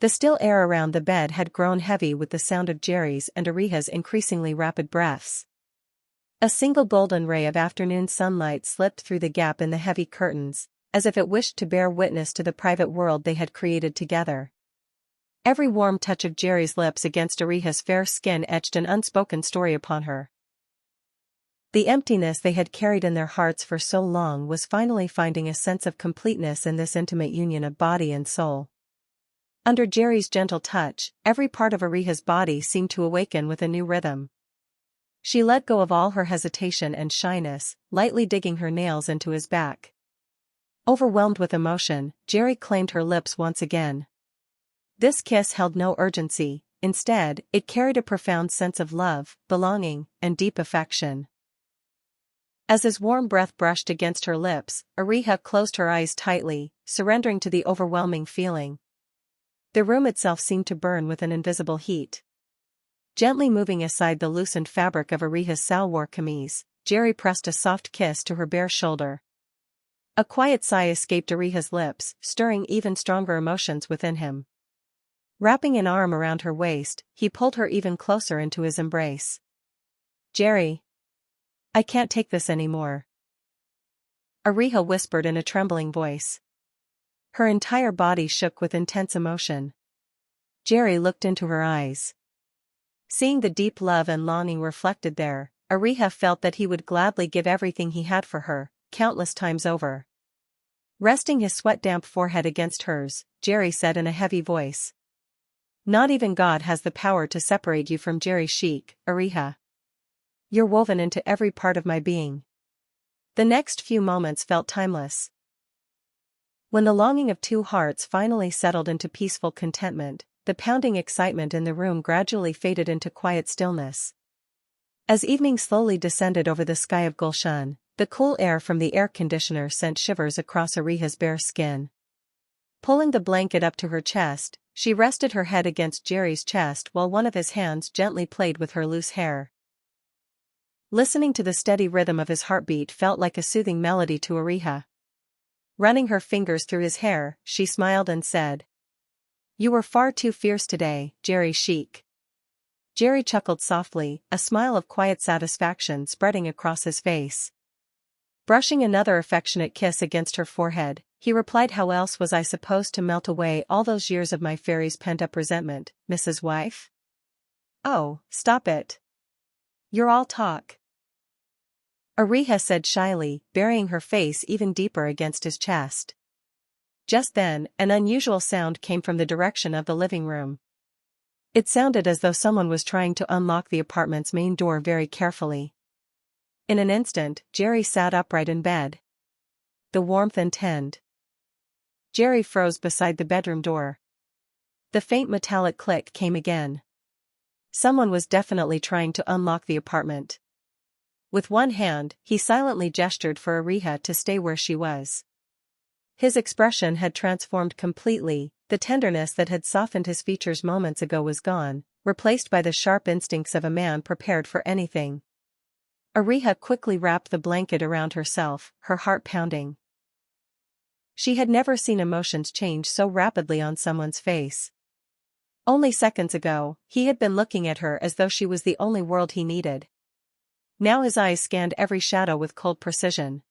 The still air around the bed had grown heavy with the sound of Jerry's and Ariha's increasingly rapid breaths. A single golden ray of afternoon sunlight slipped through the gap in the heavy curtains, as if it wished to bear witness to the private world they had created together. Every warm touch of Jerry's lips against Ariha's fair skin etched an unspoken story upon her. The emptiness they had carried in their hearts for so long was finally finding a sense of completeness in this intimate union of body and soul. Under Jerry's gentle touch, every part of Ariha's body seemed to awaken with a new rhythm. She let go of all her hesitation and shyness, lightly digging her nails into his back. Overwhelmed with emotion, Jerry claimed her lips once again. This kiss held no urgency, instead, it carried a profound sense of love, belonging, and deep affection. As his warm breath brushed against her lips, Ariha closed her eyes tightly, surrendering to the overwhelming feeling. The room itself seemed to burn with an invisible heat. Gently moving aside the loosened fabric of Ariha's salwar kameez, Jerry pressed a soft kiss to her bare shoulder. A quiet sigh escaped Ariha's lips, stirring even stronger emotions within him. Wrapping an arm around her waist, he pulled her even closer into his embrace. "Jerry, I can't take this anymore," Ariha whispered in a trembling voice. Her entire body shook with intense emotion. Jerry looked into her eyes. Seeing the deep love and longing reflected there, Ariha felt that he would gladly give everything he had for her, countless times over. Resting his sweat-damp forehead against hers, Jerry said in a heavy voice. "Not even God has the power to separate you from Jerry Sheik, Ariha. You're woven into every part of my being." The next few moments felt timeless. When the longing of two hearts finally settled into peaceful contentment, the pounding excitement in the room gradually faded into quiet stillness. As evening slowly descended over the sky of Gulshan, the cool air from the air conditioner sent shivers across Ariha's bare skin. Pulling the blanket up to her chest, she rested her head against Jerry's chest while one of his hands gently played with her loose hair. Listening to the steady rhythm of his heartbeat felt like a soothing melody to Ariha. Running her fingers through his hair, she smiled and said, "You were far too fierce today, Jerry Sheik." Jerry chuckled softly, a smile of quiet satisfaction spreading across his face. Brushing another affectionate kiss against her forehead, he replied, "How else was I supposed to melt away all those years of my fairy's pent-up resentment, Mrs. Wife?" "Oh, stop it. You're all talk," Ariha said shyly, burying her face even deeper against his chest. Just then, an unusual sound came from the direction of the living room. It sounded as though someone was trying to unlock the apartment's main door very carefully. In an instant, Jerry sat upright in bed. The warmth and tend. Jerry froze beside the bedroom door. The faint metallic click came again. Someone was definitely trying to unlock the apartment. With one hand, he silently gestured for Ariha to stay where she was. His expression had transformed completely, the tenderness that had softened his features moments ago was gone, replaced by the sharp instincts of a man prepared for anything. Ariha quickly wrapped the blanket around herself, her heart pounding. She had never seen emotions change so rapidly on someone's face. Only seconds ago, he had been looking at her as though she was the only world he needed. Now his eyes scanned every shadow with cold precision.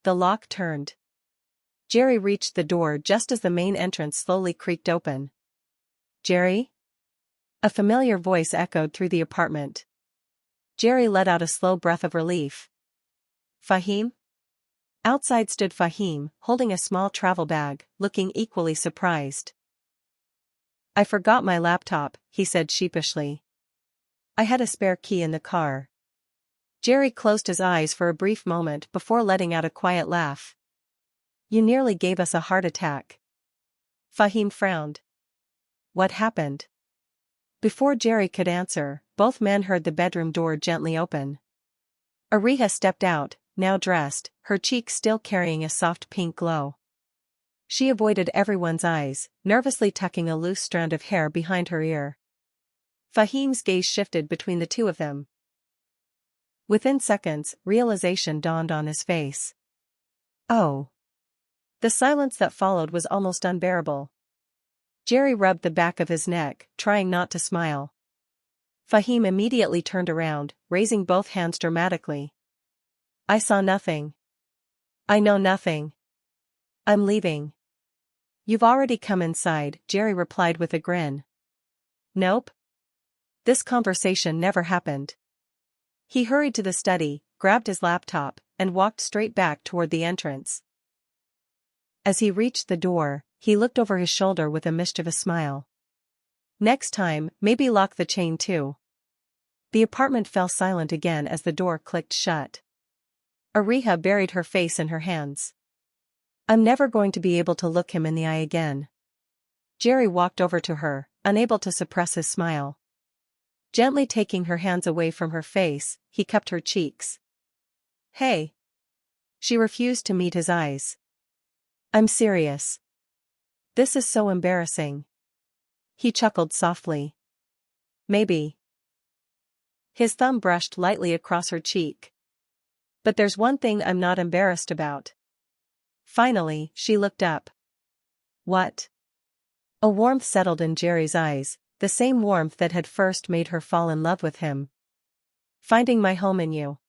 The lock turned. Jerry reached the door just as the main entrance slowly creaked open. "Jerry?" A familiar voice echoed through the apartment. Jerry let out a slow breath of relief. "Fahim?" Outside stood Fahim, holding a small travel bag, looking equally surprised. "I forgot my laptop," he said sheepishly. "I had a spare key in the car." Jerry closed his eyes for a brief moment before letting out a quiet laugh. "You nearly gave us a heart attack." Fahim frowned. "What happened?" Before Jerry could answer, both men heard the bedroom door gently open. Ariha stepped out, now dressed, her cheeks still carrying a soft pink glow. She avoided everyone's eyes, nervously tucking a loose strand of hair behind her ear. Fahim's gaze shifted between the two of them. Within seconds, realization dawned on his face. "Oh." The silence that followed was almost unbearable. Jerry rubbed the back of his neck, trying not to smile. Fahim immediately turned around, raising both hands dramatically. I saw nothing. I know nothing. I'm leaving. You've already come inside, Jerry replied with a grin. Nope. This conversation never happened. He hurried to the study, grabbed his laptop, and walked straight back toward the entrance. As he reached the door, he looked over his shoulder with a mischievous smile. Next time, maybe lock the chain too. The apartment fell silent again as the door clicked shut. Ariha buried her face in her hands. I'm never going to be able to look him in the eye again. Jerry walked over to her, unable to suppress his smile. Gently taking her hands away from her face, he cupped her cheeks. Hey. She refused to meet his eyes. I'm serious. This is so embarrassing. He chuckled softly. Maybe. His thumb brushed lightly across her cheek. But there's one thing I'm not embarrassed about. Finally, she looked up. What? A warmth settled in Jerry's eyes, the same warmth that had first made her fall in love with him. Finding my home in you.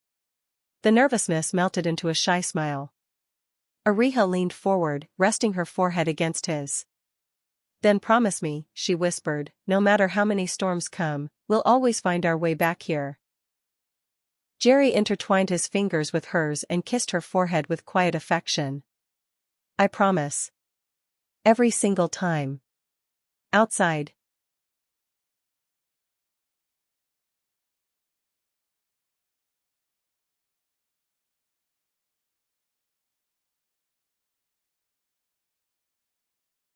The nervousness melted into a shy smile. Ariha leaned forward, resting her forehead against his. Then promise me, she whispered, no matter how many storms come, we'll always find our way back here. Jerry intertwined his fingers with hers and kissed her forehead with quiet affection. I promise. Every single time. Outside.